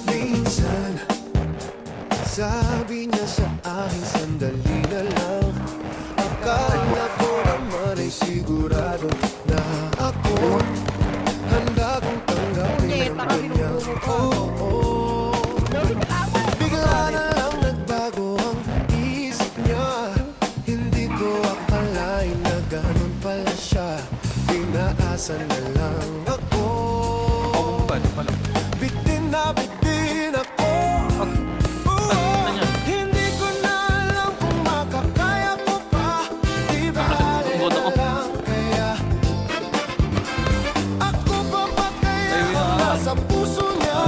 Minsan, sabi niya sa akin, sandali na lang. Akala ko naman ay sigurado na ako handa kong tanggapin ang kanyang bigla na lang nagbago ang isip niya. Hindi ko akalain na ganun pala siya. Inaasa na lang ako. Bitin na bitin ako. Hindi ko na alam kung makakaya ko pa. Di bale na lang kaya. Ako pa ba kaya ang nasa puso niya?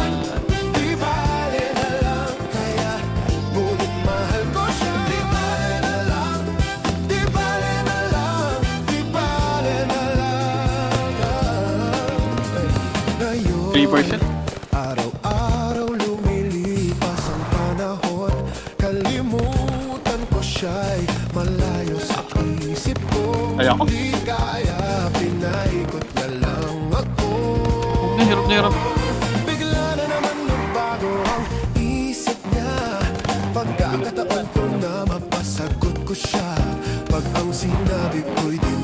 Di bale na lang kaya. Ngunit mahal ko siya. Di bale na lang. Di bale na lang. Di bale na lang. Ngayon 3%? araw-araw lumilipas ang panahon. Kalimutan ko siya'y malayo sa isip ko. Ay, ako? Di kaya pinaikot na lang ako. Hirap na hirap. Bigla na naman nagbago ang isip niya. Pagkakataon ko na mapasagot ko siya. Pag ang sinabi ko'y di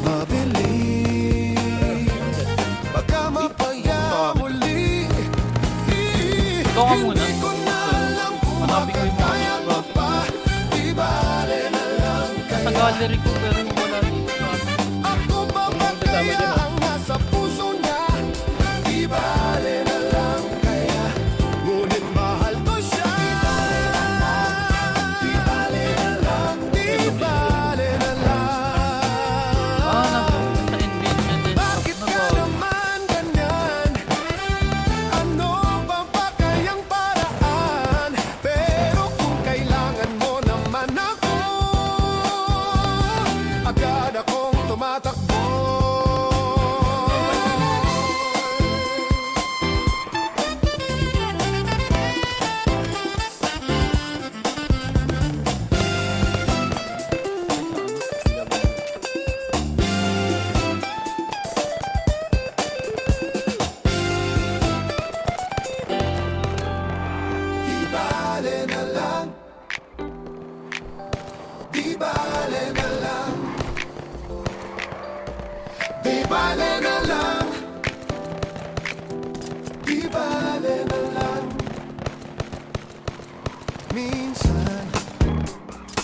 mabilis, baka mapaya muli. Ito ka muna. Hindi ko na alam kung Hanapin ko yung mga makakaya mo pa. Di bale na lang sa kaya. gallery ko pero wala dito sa akin. Ako pa ba kaya ang nasa puso niya? Di bale na lang kaya. Ngunit mahal ko siya. Di bale na lang. Di bale na lang. Sa invention din. Bakit ka naman ganyan? Ano bang pakayang paraan? Pero kung kailangan mo naman ako, agad akong tumatakbo. Di bale na lang. Di bale na lang. Di bale na lang. Di bale na lang. Minsan,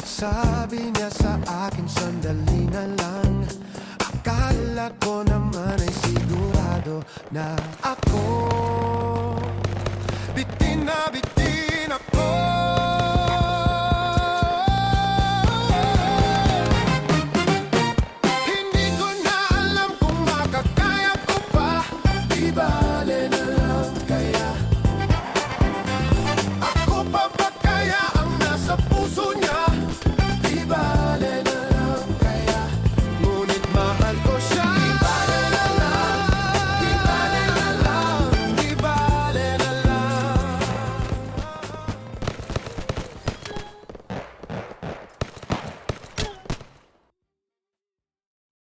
sabi niya sa akin, sandali na lang. Akala ko naman ay sigurado na ako